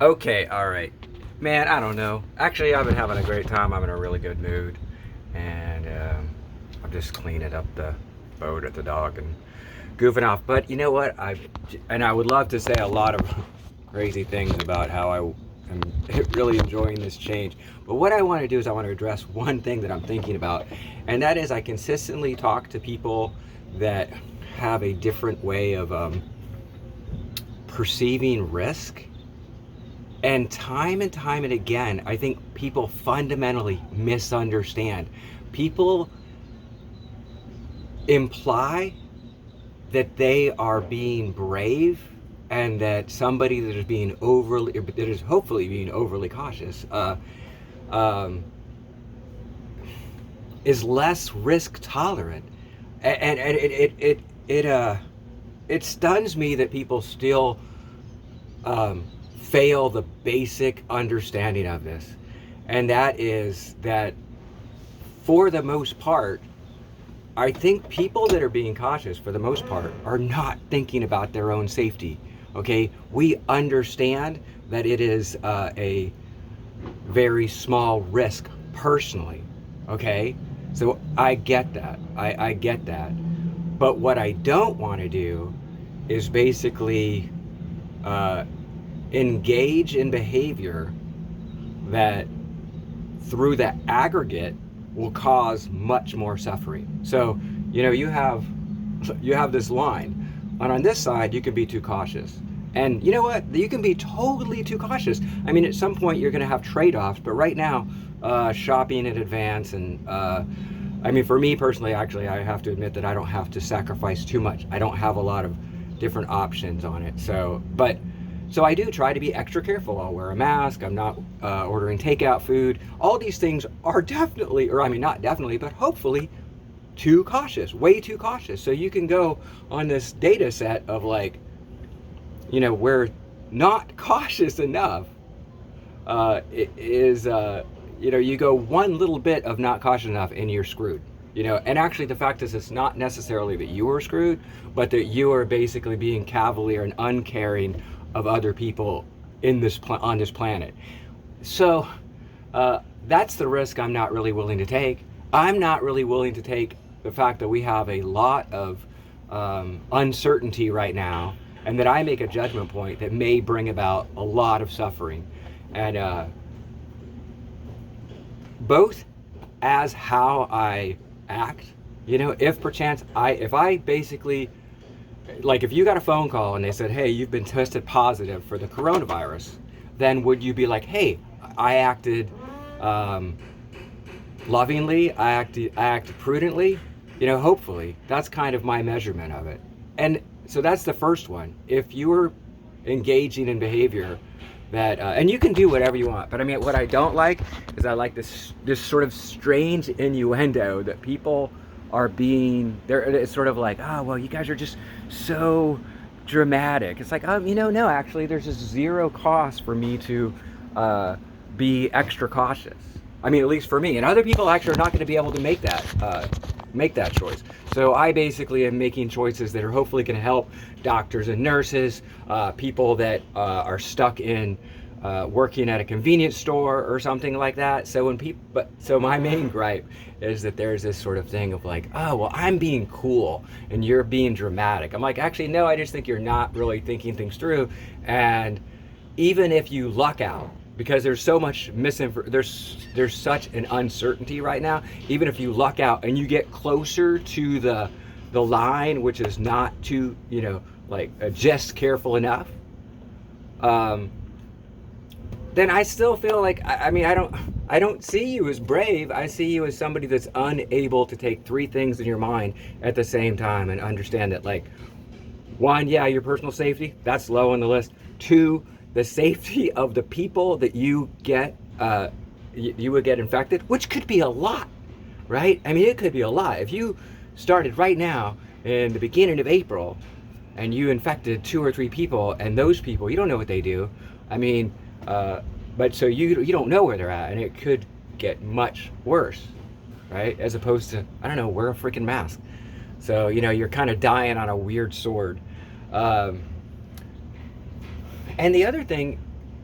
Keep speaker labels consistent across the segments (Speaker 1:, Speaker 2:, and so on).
Speaker 1: Okay, all right. Man, I don't know. Actually, I've been having a great time. I'm in a really good mood. And I'm just cleaning up the boat at the dock and goofing off. But you know what? I would love to say a lot of crazy things about how I am really enjoying this change. But what I want to do is I want to address one thing that I'm thinking about. And that is I consistently talk to people that have a different way of perceiving risk. And time and again, I think people fundamentally misunderstand. People imply that they are being brave and that somebody that is being overly, that is hopefully being overly cautious, um, is less risk tolerant. And it stuns me that people still fail the basic understanding of this, and that is that for the most part, I think people that are being cautious for the most part are not thinking about their own safety. Okay, we understand that it is a very small risk personally. Okay, so I get that. I get that. But what I don't want to do is basically uh, engage in behavior that through the aggregate will cause much more suffering. So, you have this line, and on this side you can be too cautious. And you know what? You can be totally too cautious. I mean, at some point you're going to have trade-offs, but right now, shopping in advance and I mean, for me personally, actually, I have to admit that I don't have to sacrifice too much. I don't have a lot of different options on it. So I do try to be extra careful. I'll wear a mask. I'm not ordering takeout food. All these things are definitely, or I mean, not definitely, but hopefully too cautious, way too cautious. So you can go on this data set of like, we're not cautious enough. It is, you go one little bit of not cautious enough and you're screwed. And actually the fact is it's not necessarily that you are screwed, but that you are basically being cavalier and uncaring of other people on this planet. So that's the risk I'm not really willing to take. I'm not really willing to take the fact that we have a lot of uncertainty right now, and that I make a judgment point that may bring about a lot of suffering. And both as how I act, if perchance if I basically, like if you got a phone call and they said, hey, you've been tested positive for the coronavirus, then would you be like, hey, I acted lovingly, I acted prudently? Hopefully that's kind of my measurement of it. And so that's the first one. If you were engaging in behavior that and you can do whatever you want, but I mean, what I don't like is I like this sort of strange innuendo that people are being there. It's sort of like, oh well, you guys are just so dramatic. It's like, no, actually there's just zero cost for me to be extra cautious. I mean, at least for me. And other people actually are not going to be able to make that choice. So I basically am making choices that are hopefully going to help doctors and nurses, people that are stuck in working at a convenience store or something like that. So my main gripe is that there's this sort of thing of like, oh well, I'm being cool and you're being dramatic. I'm like, actually no, I just think you're not really thinking things through. And even if you luck out, because there's so much there's such an uncertainty right now, even if you luck out and you get closer to the line, which is not too, just careful enough, then I still feel like, I mean, I don't see you as brave. I see you as somebody that's unable to take three things in your mind at the same time and understand that, like, one, yeah, your personal safety, that's low on the list. Two, the safety of the people that you would get infected, which could be a lot, right? I mean, it could be a lot. If you started right now in the beginning of April and you infected 2 or 3 people, and those people, you don't know what they do. I mean, but so you don't know where they're at, and it could get much worse, right? As opposed to, I don't know, wear a freaking mask. So, you're kind of dying on a weird sword. And the other thing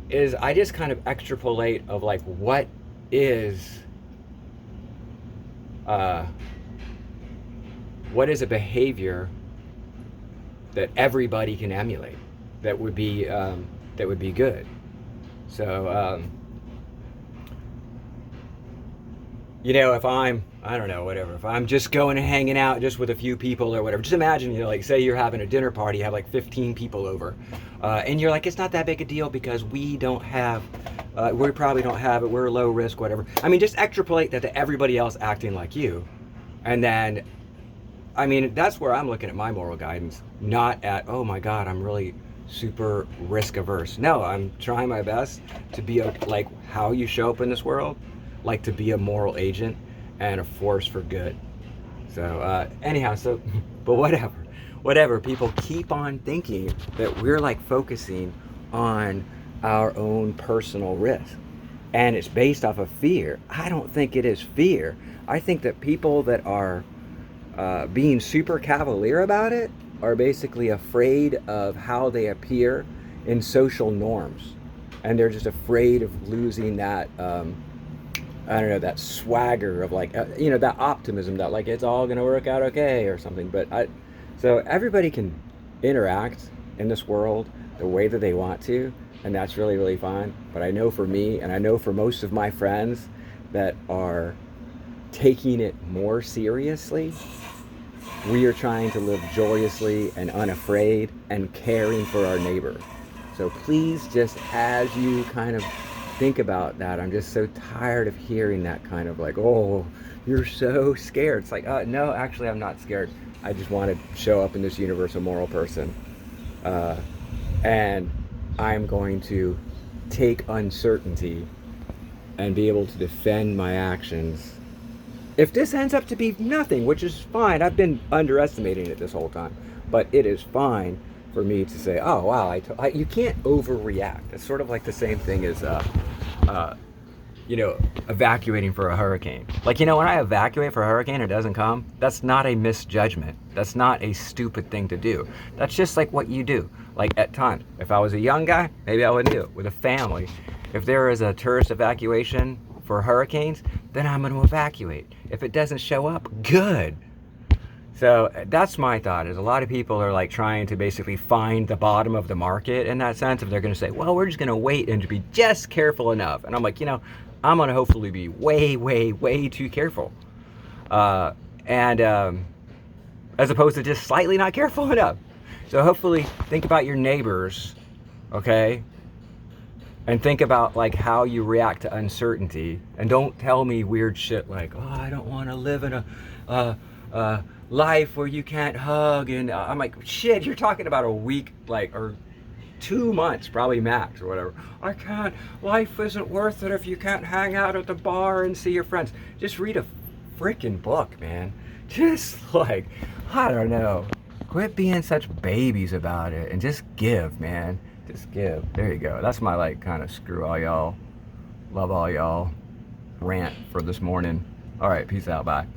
Speaker 1: is I just kind of extrapolate of like uh, what is a behavior that everybody can emulate that would be good. So if I don't know, whatever, if I'm just going and hanging out just with a few people or whatever, just imagine, like say you're having a dinner party, you have like 15 people over, and you're like, it's not that big a deal because we probably don't have it, we're low risk, whatever. I mean, just extrapolate that to everybody else acting like you. And then, I mean, that's where I'm looking at my moral guidance, not at, oh my God, I'm really super risk averse. No, I'm trying my best to be like how you show up in this world, like to be a moral agent and a force for good. So anyhow, but whatever, people keep on thinking that we're like focusing on our own personal risk, and it's based off of fear. I don't think it is fear. I think that people that are being super cavalier about it are basically afraid of how they appear in social norms, and they're just afraid of losing that I don't know, that swagger of like that optimism that like it's all gonna work out okay or something. So everybody can interact in this world the way that they want to, and that's really, really fine. But I know for me, and I know for most of my friends that are taking it more seriously, we are trying to live joyously and unafraid and caring for our neighbor. So please, just as you kind of think about that, I'm just so tired of hearing that kind of like, oh, you're so scared. It's like, no, actually I'm not scared. I just want to show up in this universal moral person. And I'm going to take uncertainty and be able to defend my actions. If this ends up to be nothing, which is fine, I've been underestimating it this whole time, but it is fine for me to say, oh wow, you can't overreact. It's sort of like the same thing as evacuating for a hurricane. Like, when I evacuate for a hurricane and it doesn't come, that's not a misjudgment. That's not a stupid thing to do. That's just like what you do. Like at times, if I was a young guy, maybe I wouldn't do it. With a family, if there is a tourist evacuation for hurricanes, then I'm going to evacuate. If it doesn't show up, good. So that's my thought, is a lot of people are like trying to basically find the bottom of the market in that sense. If they're going to say, well, we're just going to wait and to be just careful enough. And I'm like, I'm going to hopefully be way, way, way too careful. And as opposed to just slightly not careful enough. So hopefully think about your neighbors, okay? And think about like how you react to uncertainty. And don't tell me weird shit like, oh, I don't want to live in a life where you can't hug. And I'm like, shit, you're talking about a week, like, or 2 months, probably max or whatever. I can't, life isn't worth it if you can't hang out at the bar and see your friends. Just read a freaking book, man. Just like, I don't know. Quit being such babies about it and just give, man. Just give. There you go. That's my like kind of screw all y'all, love all y'all rant for this morning. All right, peace out, bye.